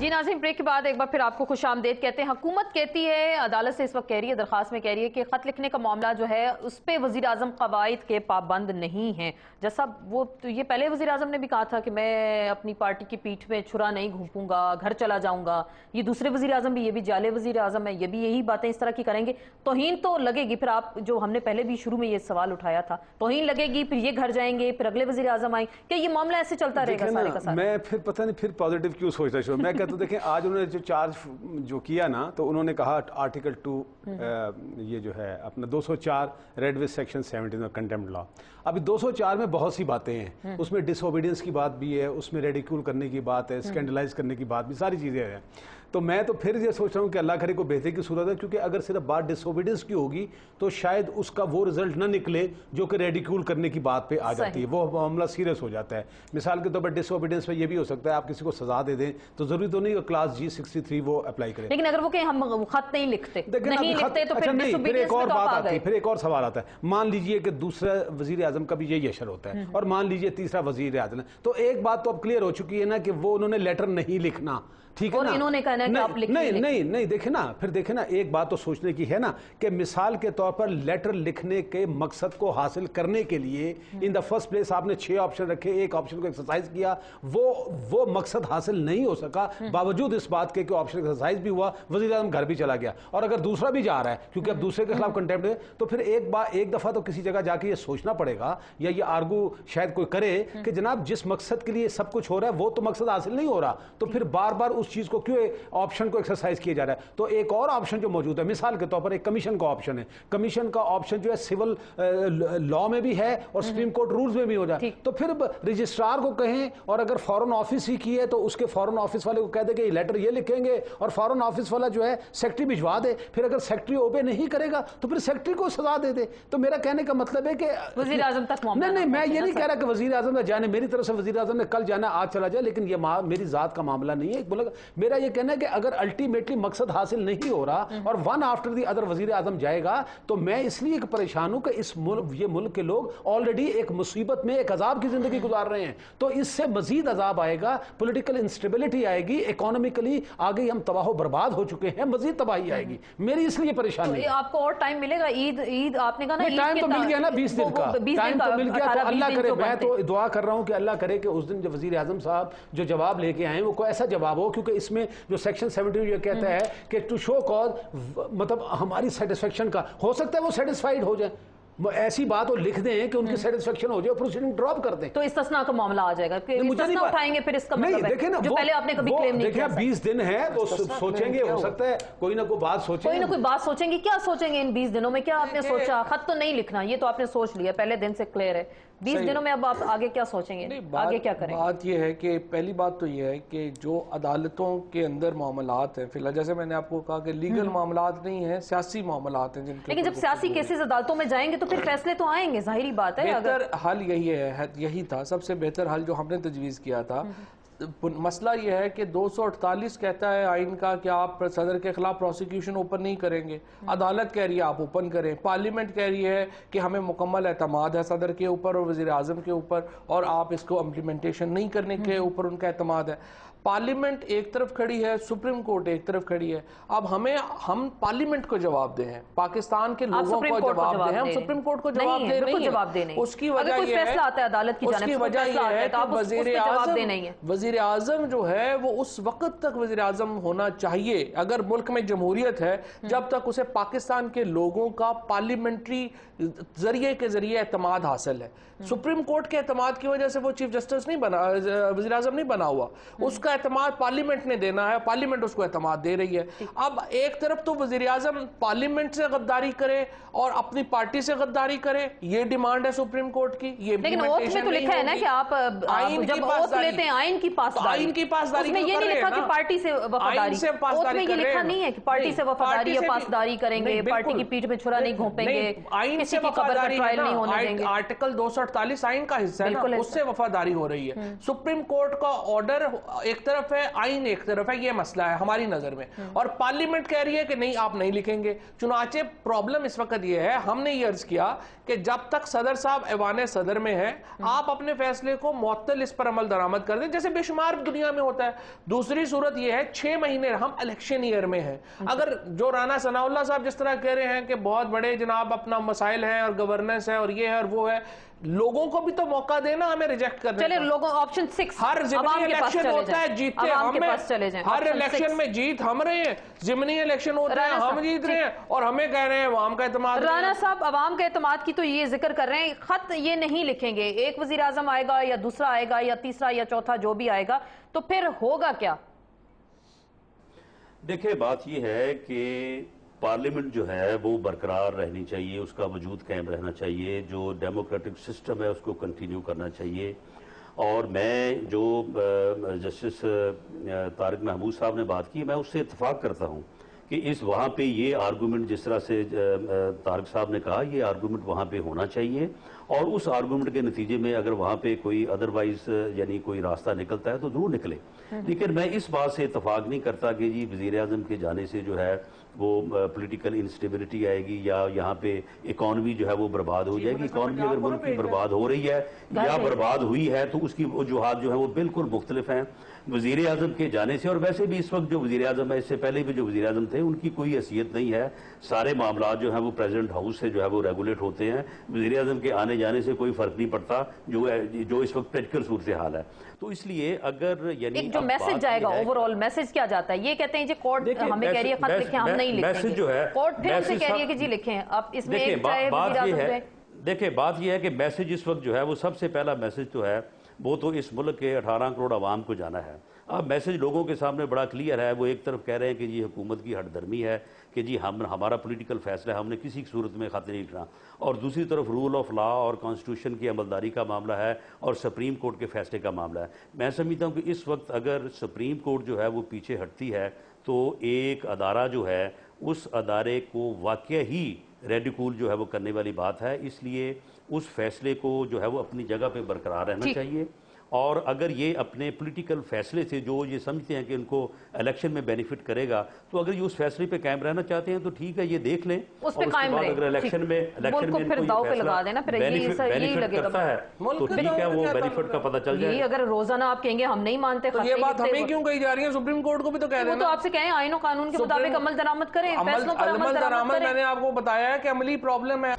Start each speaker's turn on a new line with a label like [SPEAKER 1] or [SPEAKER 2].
[SPEAKER 1] जी नाज़रीन, ब्रेक के बाद एक बार फिर आपको खुश आमदेद कहते हैं। हुकूमत कहती है, अदालत से इस वक्त कह रही है, दरखास्त में कह रही है कि खत लिखने का मामला जो है उस पर वज़ीर आज़म क़वाइद के पाबंद नहीं है। जैसा वो तो ये पहले वज़ीर आज़म ने भी कहा था कि मैं अपनी पार्टी की पीठ में छुरा नहीं घूंपूंगा, घर चला जाऊंगा। ये दूसरे वज़ीर आज़म भी, ये भी जाले वज़ीर आज़म है, ये भी यही बातें इस तरह की करेंगे। तौहीन तो लगेगी। फिर आप जो हमने पहले भी शुरू में ये सवाल उठाया था, तौहीन लगेगी, फिर ये घर जाएंगे, फिर अगले वज़ीर आज़म आएंगे। क्या ये मामला ऐसे चलता रहेगा सारे का सारा?
[SPEAKER 2] मैं फिर पता नहीं फिर पॉजिटिव क्यों सोचता शुरू। मैं कहता हूँ देखें, आज उन्होंने जो चार्ज जो किया ना, तो उन्होंने कहा आर्टिकल 2 ये जो है अपना 204 read with section 17 of contempt law. अभी 204 में बहुत सी बातें हैं, उसमें डिसओबीडियंस की बात भी है, उसमें रेडिक्यूल करने की बात है, स्कैंडलाइज करने की बात भी, सारी चीज़ें हैं। तो मैं तो फिर ये सोच रहा हूँ कि अल्लाह करे को बेहतरी की सूरत है, क्योंकि अगर सिर्फ बात डिसओबीडियंस की होगी तो शायद उसका वो रिजल्ट ना निकले जो कि रेडिक्यूल करने की बात पे आ जाती है, वो मामला सीरियस हो जाता है। मिसाल के तौर पर डिसओबीडियंस में ये भी हो सकता है आप किसी को सजा दे दें तो जरूरी तो नहीं क्लास G63 वो अप्लाई करें।
[SPEAKER 1] लेकिन अगर वो कहें हम खत नहीं लिखते तो
[SPEAKER 2] फिर एक और बात आती है, फिर एक और सवाल आता है। मान लीजिए कि दूसरा वजीर आजम का भी यही अशर होता है और मान लीजिए तीसरा वजीर आजम, तो एक बात तो अब क्लियर हो चुकी है ना कि वो उन्होंने लेटर नहीं लिखना, ठीक है ना,
[SPEAKER 1] इन्होंने कहना है कि आप
[SPEAKER 2] नहीं देखे ना, फिर देखे ना, एक बात तो सोचने की है ना कि मिसाल के तौर पर लेटर लिखने के मकसद को हासिल करने के लिए इन द फर्स्ट प्लेस आपने 6 ऑप्शन रखे, एक ऑप्शन को एक्सरसाइज किया, वो मकसद हासिल नहीं हो सका, बावजूद इस बात के कि ऑप्शन एक्सरसाइज भी हुआ, वज़ीर आज़म घर भी चला गया। और अगर दूसरा भी जा रहा है क्योंकि अब दूसरे के खिलाफ कंटेम्प्ट है, तो फिर एक दफा तो किसी जगह जाके ये सोचना पड़ेगा या ये आर्गू शायद कोई करे कि जनाब जिस मकसद के लिए सब कुछ हो रहा है वो तो मकसद हासिल नहीं हो रहा, तो फिर बार बार उस चीज को क्यों ऑप्शन को एक्सरसाइज किया जा रहा है। तो एक और ऑप्शन जो मौजूद है, मिसाल के तौर पर एक कमीशन का ऑप्शन है। कमीशन का ऑप्शन जो है सिविल लॉ में भी है और सुप्रीम कोर्ट रूल्स में भी हो जाए, तो फिर रजिस्ट्रार को कहें, और अगर फॉरेन ऑफिस ही की है तो उसके फॉरेन ऑफिस वाले को कह दे कि लेटर ये लिखेंगे और फॉरेन ऑफिस वाला जो है सेक्रेटरी भिजवा दे, फिर अगर सेक्रेटरी ओबे नहीं करेगा तो फिर सेक्रेटरी को सजा दे दे। तो मेरा कहने का मतलब है कि
[SPEAKER 1] वजीर आजम तक
[SPEAKER 2] नहीं, मैं ये नहीं कह रहा कि वजीर आजम ने जाने, मेरी तरफ से वजीर आजम ने कल जाना आज चला जाए, लेकिन ये मेरी जात का मामला नहीं है। मेरा ये कहना है कि अगर अल्टीमेटली मकसद हासिल नहीं हो रहा और वन आफ्टर दी अदर वजीर आजम जाएगा, तो मैं इसलिए परेशान हूं कि ये मुल्क के लोग ऑलरेडी एक मुसीबत में, एक अजाब की जिंदगी गुजार रहे हैं, तो इससे मजीद अजाब आएगा, पॉलिटिकल इंस्टेबिलिटी आएगी, इकोनॉमिकली आगे हम तबाह बर्बाद हो चुके हैं, मजीद तबाही आएगी। मेरी इसलिए परेशानी।
[SPEAKER 1] आपको और टाइम मिलेगा? ईद आपने कहा ना,
[SPEAKER 2] टाइम तो मिल गया ना, 20 दिन का टाइम तो मिल गया, तो अल्लाह करे, मैं तो दुआ कर रहा हूं कि अल्लाह करे कि उस दिन जो वजीर आजम साहब जो जवाब लेके आए वो कोई ऐसा जवाब हो, क्योंकि इसमें जो सेक्शन 17 ये कहता है कि टू शो कॉज, मतलब हमारी सेटिस्फेक्शन का, हो सकता है वो सेटिस्फाइड हो जाए, ऐसी बात वो लिख दें कि उनकी सेटिस्फेक्शन हो जाए, प्रोसीडिंग ड्रॉप कर दें, तो
[SPEAKER 1] इस्तिस्ना का मामला आ जाएगा।
[SPEAKER 2] मुझे नहीं
[SPEAKER 1] उठाएंगे फिर इसका मतलब
[SPEAKER 2] देखें ना,
[SPEAKER 1] जो पहले आपने कभी क्लेम नहीं किया।
[SPEAKER 2] 20 दिन है तो सोचेंगे, हो सकता है कोई ना कोई बात सोचेंगे,
[SPEAKER 1] कोई ना कोई बात सोचेंगे। क्या सोचेंगे इन 20 दिनों में? क्या आपने सोचा? खत तो नहीं लिखना, ये तो आपने सोच लिया पहले दिन से, क्लियर है। 20 दिनों में अब आप आगे क्या सोचेंगे, आगे क्या करेंगे?
[SPEAKER 3] बात यह है कि पहली बात तो यह है कि जो अदालतों के अंदर मामलात हैं, फिलहाल जैसे मैंने आपको कहा कि लीगल मामलात नहीं है, सियासी मामलात हैं जिनके, लेकिन
[SPEAKER 1] जब सियासी केसेस अदालतों में जाएंगे तो फिर फैसले तो आएंगे, जाहिर बात है।
[SPEAKER 3] बेहतर हल यही था, सबसे बेहतर हल जो हमने तजवीज़ किया था। मसला यह है कि 248 कहता है आइन का कि आप सदर के खिलाफ प्रोसिक्यूशन ओपन नहीं करेंगे, अदालत कह रही है आप ओपन करें, पार्लियामेंट कह रही है कि हमें मुकम्मल एतमाद है सदर के ऊपर और वज़ीर आज़म के ऊपर, और आप इसको इम्प्लीमेंटेशन नहीं करने के ऊपर उनका एतमाद है। पार्लियामेंट एक तरफ खड़ी है, सुप्रीम कोर्ट एक तरफ खड़ी है। अब हम पार्लियामेंट को जवाब दें, पाकिस्तान के लोगों को जवाब दें, हम सुप्रीम कोर्ट को जवाब दे रहे हैं। उसकी वजह यह है कि वजीर आजम जो है वो उस वक्त तक वजीर आजम होना चाहिए, अगर मुल्क में जमहूरियत है, जब तक उसे पाकिस्तान के लोगों का पार्लियामेंट्री जरिए के जरिए एतमाद हासिल है। सुप्रीम कोर्ट के एतमाद की वजह से वो चीफ जस्टिस नहीं बना, वजीर आजम नहीं बना हुआ, उसका एतमाद पार्लियामेंट ने देना है, पार्लियामेंट उसको एतमाद दे रही है। अब एक तरफ तो वजीर आजम पार्लियामेंट से गद्दारी करे और अपनी पार्टी से गद्दारी करे, ये डिमांड है सुप्रीम कोर्ट की। ये
[SPEAKER 1] लेकिन ओथ में तो लिखा है ना कि आप जब ओथ लेते हैं आइन की पासदारी, उसमें ये नहीं लिखा कि पार्टी से वफादारी, ओथ में ये लिखा नहीं है कि पार्टी से वफादारी या पासदारी करेंगे, पार्टी की पीठ में छुरा नहीं घोंपेंगे, किसी की कब्र का ट्रायल नहीं होने देंगे।
[SPEAKER 3] आर्टिकल 248 आइन का हिस्सा है, उससे वफादारी हो रही है। सुप्रीम कोर्ट का ऑर्डर एक तरफ है, आइन एक तरफ है, ये मसला है हमारी नजर में, और पार्लियामेंट कह रही है कि नहीं आप नहीं लिखेंगे। चुनाचे प्रॉब्लम इस वक्त ये है, हमने ये अर्ज किया कि जब तक सदर साहब ऐवान सदर में है, आप अपने फैसले को मुअत्तल इस पर अमल दरामद कर दें, जैसे बेशुमार شمار دنیا میں ہوتا ہے. دوسری صورت یہ ہے 6 مہینے ہم الیکشن ایئر میں ہیں. اگر جو رانا ثناء اللہ صاحب جس طرح کہہ رہے ہیں کہ بہت بڑے جناب اپنا مسائل ہیں اور گورننس ہے اور یہ ہے اور وہ ہے, لوگوں کو بھی تو موقع دینا ہمیں ریجیکٹ کرنے.
[SPEAKER 1] چلے لوگوں آپشن 6
[SPEAKER 3] ہر ضمنی الیکشن ہوتا ہے جیتتے ہم, ہر الیکشن میں جیت ہم رہے ہیں, ضمنی الیکشن ہوتا ہے ہم جیت رہے ہیں اور ہمیں کہہ رہے ہیں عوام کا اعتماد.
[SPEAKER 1] رانا صاحب عوام کے اعتماد کی تو یہ ذکر کر رہے ہیں, خط یہ نہیں لکھیں گے, ایک وزیر اعظم آئے گا یا دوسرا آئے گا یا تیسرا یا چوتھا جو بھی آئے گا, تو پھر ہوگا کیا؟
[SPEAKER 4] دیکھیں بات یہ ہے کہ پارلیمنٹ جو ہے وہ برقرار رہنی چاہیے, اس کا وجود قائم رہنا چاہیے, جو ڈیموکریٹک سسٹم ہے اس کو کنٹینیو کرنا چاہیے. اور میں جو جسٹس طارق محمود صاحب نے بات کی, میں اس سے اتفاق کرتا ہوں کہ وہاں پہ یہ آرگومنٹ جس طرح سے طارق صاحب نے کہا, یہ آرگومنٹ وہاں پہ ہونا چاہیے, اور اس آرگومنٹ کے نتیجے میں اگر وہاں پہ کوئی ادروائز یعنی کوئی راستہ نکلتا ہے تو ضرور نکلے. لیکن میں اس بات سے اتفاق نہیں کرتا کہ جی وزیر اعظم کے جانے سے جو ہے وہ پولیٹیکل انسٹیبلٹی آئے گی یا یہاں پہ اکانومی جو ہے وہ برباد ہو جائے گی. اکانومی اگر ملک کی برباد ہو رہی ہے یا برباد ہوئی ہے تو اس کی وجوہات جو ہے وہ بالکل مختلف ہیں وزیر اعظم کے جانے سے. اور ویسے بھی اس وقت جو وزیر اعظم ہے, اس سے پہلے بھی جو وزیر اعظم تھے, ان کی کوئی حیثیت نہیں ہے. سارے معاملات جو ہیں وہ پریزیڈنٹ ہاؤس سے جو ہے وہ ریگولیٹ ہوتے ہیں. وزیر اعظم کے آنے جانے سے کوئی فرق نہیں پڑتا جو اس وقت پریکٹیکل صورتحال ہے. تو اس لیے اگر یعنی
[SPEAKER 1] ایک جو میسج جائے گا اوورآل میسج کیا جاتا ہے, یہ کہتے ہیں جی کورٹ ہمیں کہہ رہی ہے خط لکھیں, ہم نہیں لکھیں گے, کورٹ پھر ہم سے کہہ رہی ہے کہ جی لکھیں. اب اس میں ایک چاہے وزیر اعظم جو ہے,
[SPEAKER 4] دیکھیں بات یہ ہے کہ میسج اس وقت جو ہے وہ سب سے پہلا میسج جو ہے وہ تو اس ملک کے 18 کروڑ عوام کو جانا ہے. اب میسج لوگوں کے سامنے بڑا کلیئر ہے. وہ ایک طرف کہہ رہے ہیں کہ جی حکومت کی ہٹ درمی ہے کہ جی ہمارا پولیٹیکل فیصلہ ہے, ہم نے کسی صورت میں خط نہیں لکھنا, اور دوسری طرف رول آف لا اور کانسٹیٹیوشن کی عملداری کا معاملہ ہے اور سپریم کورٹ کے فیصلے کا معاملہ ہے. میں سمجھتا ہوں کہ اس وقت اگر سپریم کورٹ جو ہے وہ پیچھے ہٹتی ہے تو ایک ادارہ جو ہے اس ادارے کو واقعہ ہی ریڈیکول جو ہے وہ کرنے والی بات ہے. اس لیے اس فیصلے کو جو ہے وہ اپنی جگہ پہ برقرار رہنا چاہیے. اور اگر یہ اپنے پولیٹیکل فیصلے سے جو یہ سمجھتے ہیں کہ ان کو الیکشن میں بینیفٹ کرے گا, تو اگر یہ اس فیصلے پہ قائم رہنا چاہتے ہیں تو ٹھیک ہے, یہ دیکھ لیں,
[SPEAKER 1] اس پہ قائم رہیں.
[SPEAKER 4] اگر الیکشن میں
[SPEAKER 1] پھر داؤ پہ لگا دینا, پھر
[SPEAKER 4] بینیفٹ کرتا ہے تو ٹھیک ہے, وہ بینیفٹ کا پتہ چل جائے.
[SPEAKER 1] یہ اگر روزانہ آپ کہیں گے ہم نہیں مانتے,
[SPEAKER 3] تو یہ بات ہمیں کیوں کہی جا رہی ہے؟ سپریم کورٹ کو بھی تو کہہ رہے ہیں,
[SPEAKER 1] وہ تو آپ سے کہیں آئین و قانون کے مطابق عمل درآمد کریں, فیصلوں پر عمل درآمد کریں.
[SPEAKER 3] میں نے آپ کو بتایا ہے کہ عملی پرابلم ہے.